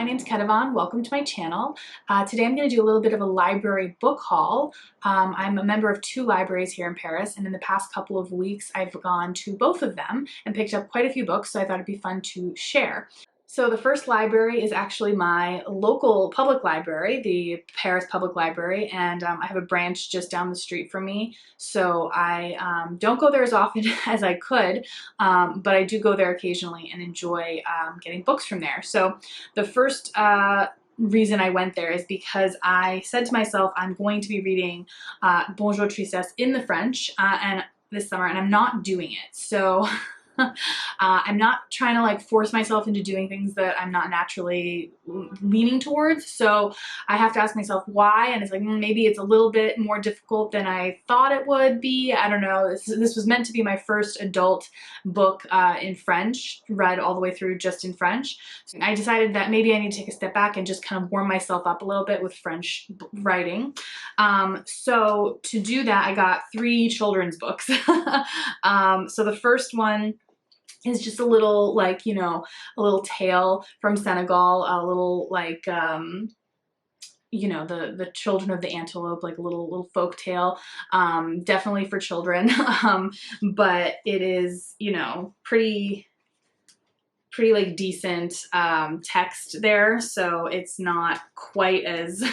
my name's Kedavan. Welcome to my channel. Today I'm going to do a little bit of a library book haul. I'm a member of 2 libraries here in Paris, and in the past couple of weeks I've gone to both of them and picked up quite a few books, so I thought it'd be fun to share. So the first library is actually my local public library, the Paris Public Library, and I have a branch just down the street from me, so I don't go there as often as I could, but I do go there occasionally and enjoy getting books from there. So the first reason I went there is because I said to myself, I'm going to be reading Bonjour Tristesse in the French and this summer, and I'm not doing it. So I'm not trying to like force myself into doing things that I'm not naturally leaning towards. So I have to ask myself why, and it's like maybe it's a little bit more difficult than I thought it would be. I don't know. This was meant to be my first adult book in French, read all the way through just in French. So I decided that maybe I need to take a step back and just kind of warm myself up a little bit with French writing. So to do that, I got 3 children's books. So the first one is just a little, like, you know, a little tale from Senegal, a little like, you know, the children of the antelope, like a little folk tale, definitely for children, but it is, you know, pretty like decent text there, so it's not quite as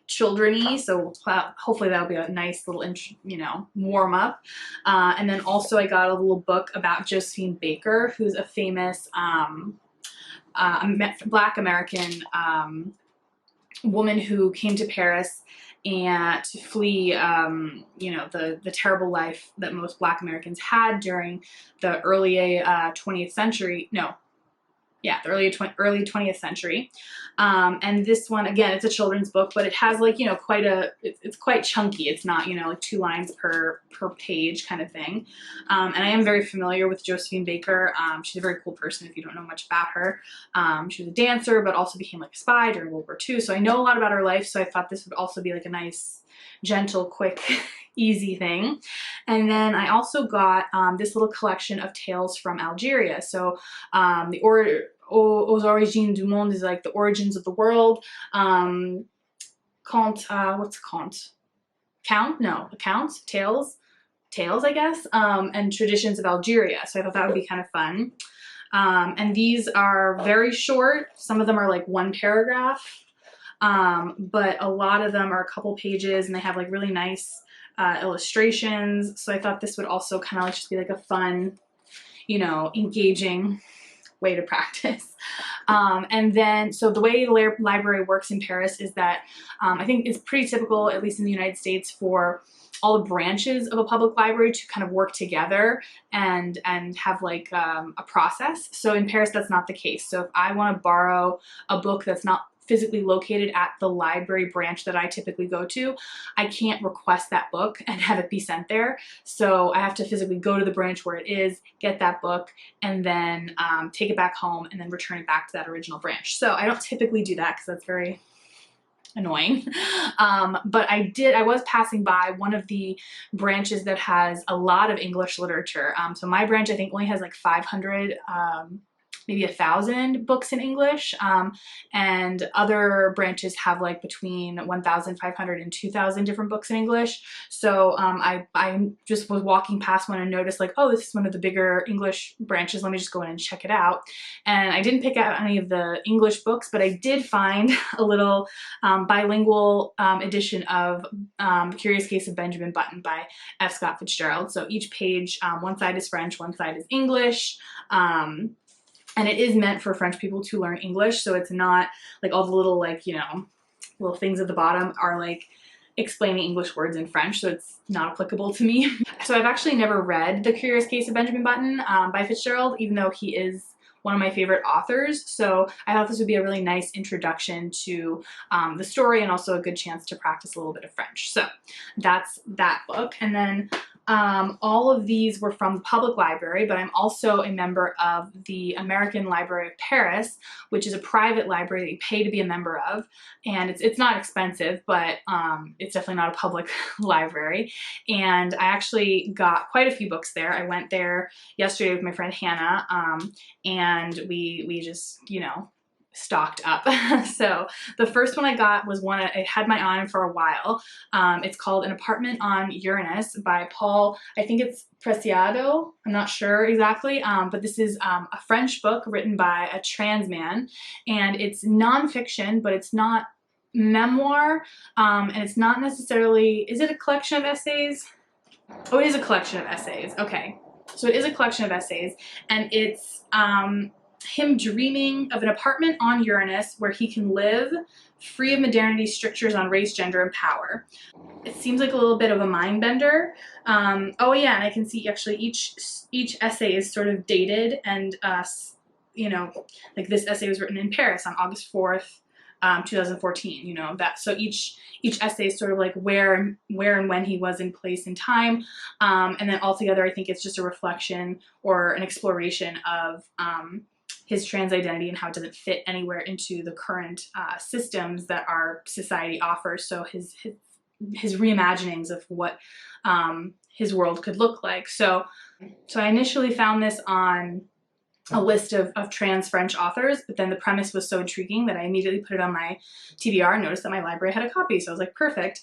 children-y, so hopefully that'll be a nice little, you know, warm up. And then also I got a little book about Josephine Baker, who's a famous Black American woman who came to Paris and to flee, you know, the terrible life that most Black Americans had during the early 20th century. No. Yeah, the early 20th century. And this one, again, it's a children's book, but it has like, you know, it's quite chunky. It's not, you know, like 2 lines per page kind of thing. And I am very familiar with Josephine Baker. She's a very cool person if you don't know much about her. She was a dancer, but also became like a spy during World War II. So I know a lot about her life. So I thought this would also be like a nice, gentle, quick, easy thing. And then I also got this little collection of tales from Algeria. So Aux origines du monde is like the origins of the world. What's Conte? Accounts, tales, I guess, and traditions of Algeria. So I thought that would be kind of fun. And these are very short. Some of them are like 1 paragraph, but a lot of them are a couple pages, and they have like really nice illustrations. So I thought this would also kind of like just be like a fun, you know, engaging way to practice. And then, so the way the library works in Paris is that I think it's pretty typical, at least in the United States, for all the branches of a public library to kind of work together and have like a process. So in Paris, that's not the case. So if I want to borrow a book that's not physically located at the library branch that I typically go to, I can't request that book and have it be sent there. So I have to physically go to the branch where it is, get that book, and then take it back home and then return it back to that original branch. So I don't typically do that because that's very annoying. But I was passing by one of the branches that has a lot of English literature. So my branch, I think, only has like 500, maybe 1,000 books in English, and other branches have like between 1,500 and 2,000 different books in English. So I just was walking past one and noticed like, oh, this is one of the bigger English branches. Let me just go in and check it out. And I didn't pick out any of the English books, but I did find a little bilingual edition of Curious Case of Benjamin Button by F. Scott Fitzgerald. So each page, one side is French, one side is English. And it is meant for French people to learn English, so it's not like all the little, like, you know, little things at the bottom are like explaining English words in French, so it's not applicable to me. So I've actually never read The Curious Case of Benjamin Button by Fitzgerald, even though he is one of my favorite authors. So I thought this would be a really nice introduction to the story, and also a good chance to practice a little bit of French. So that's that book. And then all of these were from the public library, but I'm also a member of the American Library of Paris, which is a private library that you pay to be a member of. And it's not expensive, but it's definitely not a public library. And I actually got quite a few books there. I went there yesterday with my friend Hannah, and we just, you know, stocked up. So the first one I got was one I had my eye on for a while. It's called An Apartment on Uranus by Paul, I think it's Preciado, I'm not sure exactly, but this is a French book written by a trans man, and it's nonfiction, but it's not memoir, and it's not necessarily, is it a collection of essays? Oh, it is a collection of essays, okay. So it is a collection of essays, and it's him dreaming of an apartment on Uranus where he can live free of modernity's strictures on race, gender, and power. It seems like a little bit of a mind bender. Oh yeah, and I can see actually each essay is sort of dated, and you know, like this essay was written in Paris on August 4th, 2014, you know, that, so each essay is sort of like where and when he was in place and time, and then altogether I think it's just a reflection or an exploration of his trans identity and how it doesn't fit anywhere into the current systems that our society offers. So his reimaginings of what his world could look like. So I initially found this on a list of trans French authors, but then the premise was so intriguing that I immediately put it on my TBR and noticed that my library had a copy, so I was like, perfect.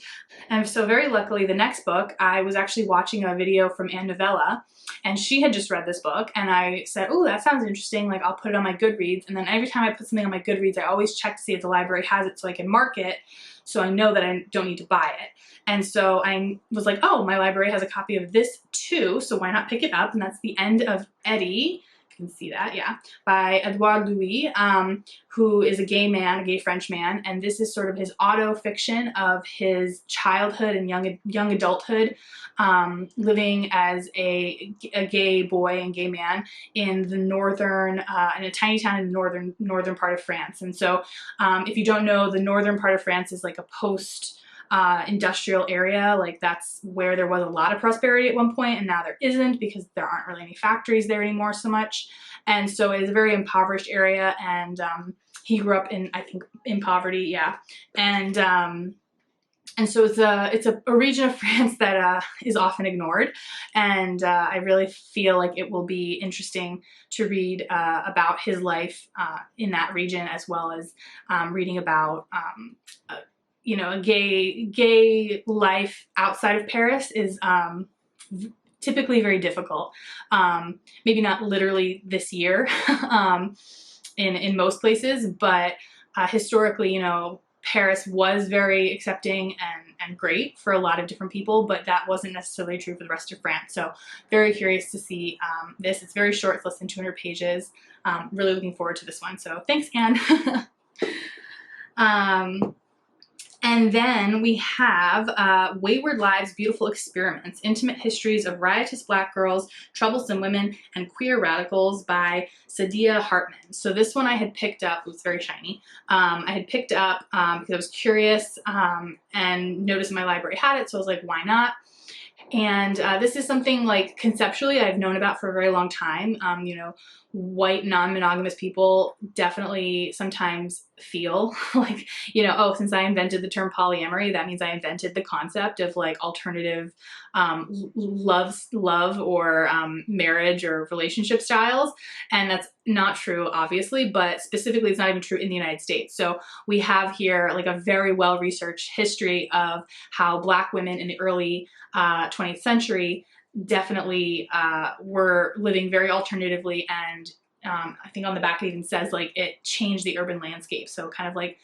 And so very luckily, the next book, I was actually watching a video from Novella, and she had just read this book, and I said, oh, that sounds interesting, like I'll put it on my Goodreads, and then every time I put something on my Goodreads, I always check to see if the library has it so I can mark it, so I know that I don't need to buy it. And so I was like, oh, my library has a copy of this too, so why not pick it up? And that's The End of Eddie. You can see that, yeah, by Edouard Louis, who is a gay French man, and this is sort of his auto-fiction of his childhood and young adulthood, living as a gay boy and gay man in the northern, in a tiny town in the northern part of France. And so if you don't know, the northern part of France is like a industrial area, like that's where there was a lot of prosperity at one point, and now there isn't because there aren't really any factories there anymore so much. And so it is a very impoverished area, and he grew up in, I think, in poverty, yeah. And so it's a region of France that is often ignored, and I really feel like it will be interesting to read about his life in that region, as well as reading about you know, gay life outside of Paris is typically very difficult. Maybe not literally this year in most places, but historically, you know, Paris was very accepting and great for a lot of different people, but that wasn't necessarily true for the rest of France. So very curious to see this. It's very short, it's less than 200 pages. Really looking forward to this one. So thanks, Anne. And then we have Wayward Lives, Beautiful Experiments, Intimate Histories of Riotous Black Girls, Troublesome Women, and Queer Radicals by Saidiya Hartman. So this one I had picked up, it was very shiny, I had picked up because I was curious and noticed my library had it, so I was like, why not? And this is something like conceptually I've known about for a very long time. You know, white non-monogamous people definitely sometimes feel like, you know, oh, since I invented the term polyamory, that means I invented the concept of like alternative love or marriage or relationship styles. And that's not true, obviously, but specifically it's not even true in the United States. So we have here like a very well-researched history of how Black women in the early 20th century definitely were living very alternatively, and I think on the back it even says like it changed the urban landscape. So kind of like,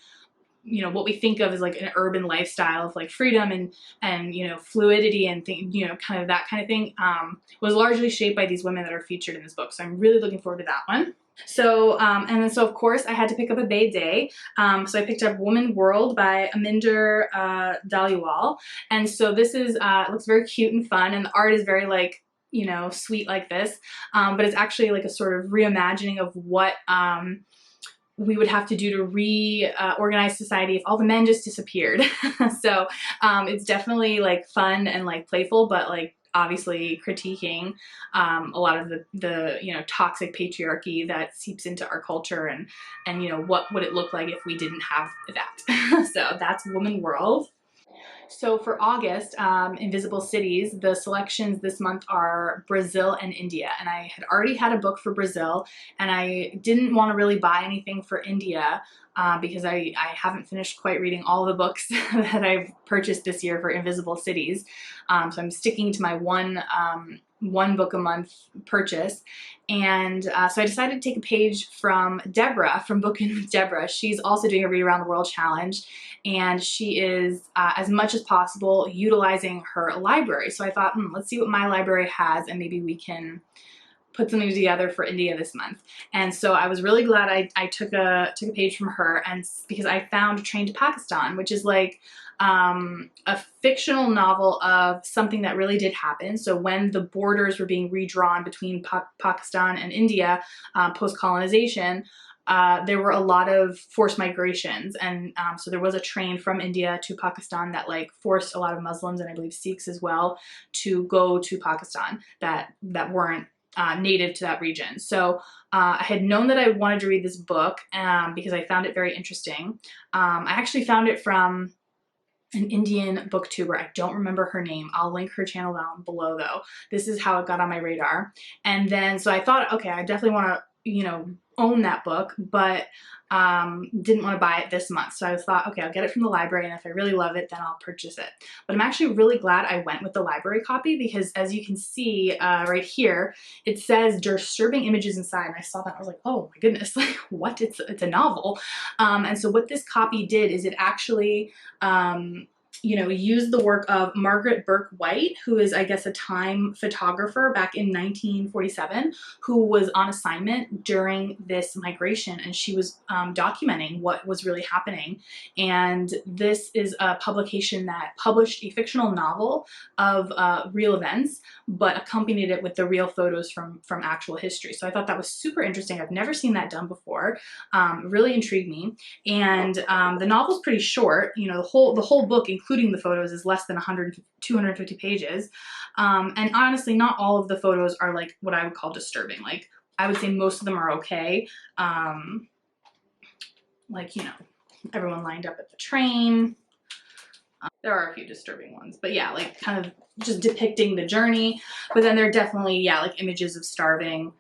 you know, what we think of as like an urban lifestyle of like freedom and you know, fluidity and you know, kind of that kind of thing was largely shaped by these women that are featured in this book. So I'm really looking forward to that one. So, and then so of course I had to pick up a Bay Day. So I picked up Woman World by Aminder Dhaliwal. And so this is, it looks very cute and fun, and the art is very like, you know, sweet like this. But it's actually like a sort of reimagining of what we would have to do to reorganize society if all the men just disappeared. So it's definitely like fun and like playful, but like obviously critiquing a lot of the you know, toxic patriarchy that seeps into our culture, and you know, what would it look like if we didn't have that. So that's Woman World. So for August, Invisible Cities, the selections this month are Brazil and India. And I had already had a book for Brazil, and I didn't want to really buy anything for India because I haven't finished quite reading all the books that I've purchased this year for Invisible Cities. So I'm sticking to my one book a month purchase. And so I decided to take a page from Debra, from Bookin' with Debra. She's also doing a Read Around the World challenge, and she is, as much as possible, utilizing her library. So I thought, let's see what my library has, and maybe we can put something together for India this month. And so I was really glad I took a page from her, and because I found Train to Pakistan, which is like a fictional novel of something that really did happen. So when the borders were being redrawn between Pakistan and India post-colonization, there were a lot of forced migrations, and so there was a train from India to Pakistan that like forced a lot of Muslims, and I believe Sikhs as well, to go to Pakistan that weren't native to that region. So I had known that I wanted to read this book because I found it very interesting. I actually found it from an Indian booktuber. I don't remember her name. I'll link her channel down below though. This is how it got on my radar. And then, so I thought, okay, I definitely want to, you know, own that book, but didn't want to buy it this month. So I thought, okay, I'll get it from the library, and if I really love it, then I'll purchase it. But I'm actually really glad I went with the library copy, because as you can see right here, it says disturbing images inside. And I saw that, I was like, oh my goodness, like what? It's a novel. And so what this copy did is it actually you know, used the work of Margaret Burke White, who is, I guess, a time photographer back in 1947, who was on assignment during this migration, and she was documenting what was really happening. And this is a publication that published a fictional novel of real events, but accompanied it with the real photos from actual history. So I thought that was super interesting. I've never seen that done before. Really intrigued me. And the novel's pretty short. You know, the whole book, including the photos, is less than 250 pages. And honestly, not all of the photos are like what I would call disturbing. Like, I would say most of them are okay. Like, you know, everyone lined up at the train. There are a few disturbing ones, but yeah, like kind of just depicting the journey. But then there are definitely, yeah, like images of starving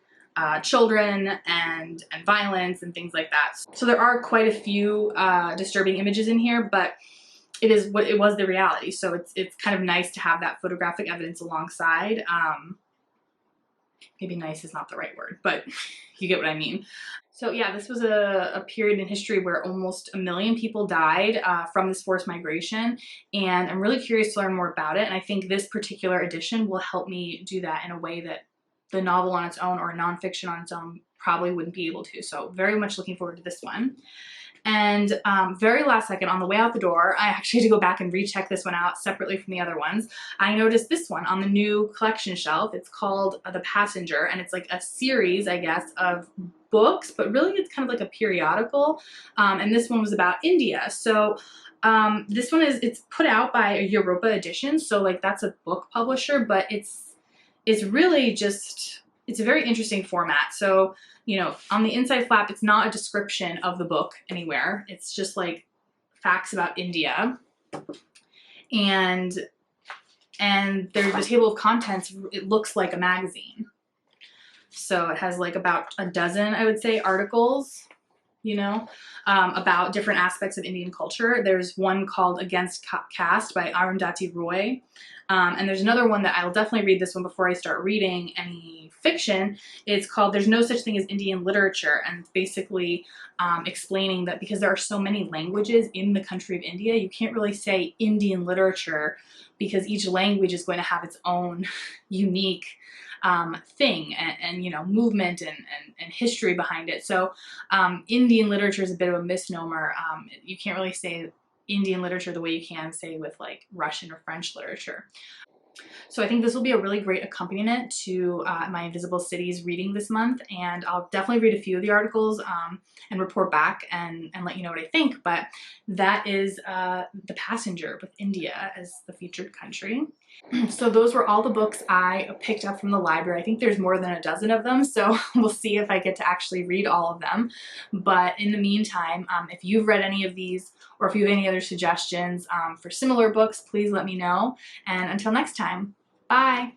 children and violence and things like that. So there are quite a few disturbing images in here, but it is what it was, the reality. So it's kind of nice to have that photographic evidence alongside. Maybe nice is not the right word, but you get what I mean. So yeah, this was a period in history where almost 1 million people died from this forced migration, and I'm really curious to learn more about it. And I think this particular edition will help me do that in a way that the novel on its own or nonfiction on its own probably wouldn't be able to. So very much looking forward to this one. And very last second, on the way out the door, I actually had to go back and recheck this one out separately from the other ones. I noticed this one on the new collection shelf. It's called The Passenger, and it's like a series, I guess, of books, but really it's kind of like a periodical. And this one was about India. So this one it's put out by a Europa edition. So like that's a book publisher, but it's really just, it's a very interesting format. So, you know, on the inside flap, it's not a description of the book anywhere. It's just like facts about India. And there's the table of contents. It looks like a magazine. So it has like about a dozen, I would say, articles, you know, about different aspects of Indian culture. There's one called Against Caste by Arundhati Roy. And there's another one that I'll definitely read this one before I start reading any fiction. It's called There's No Such Thing as Indian Literature, and it's basically explaining that because there are so many languages in the country of India, you can't really say Indian literature because each language is going to have its own unique thing and you know, movement and history behind it. So Indian literature is a bit of a misnomer. You can't really say Indian literature the way you can say with like Russian or French literature. So I think this will be a really great accompaniment to my Invisible Cities reading this month, and I'll definitely read a few of the articles and report back and let you know what I think. But that is The Passenger with India as the featured country. So those were all the books I picked up from the library. I think there's more than a dozen of them, so we'll see if I get to actually read all of them. But in the meantime, if you've read any of these or if you have any other suggestions for similar books, please let me know. And until next time, bye!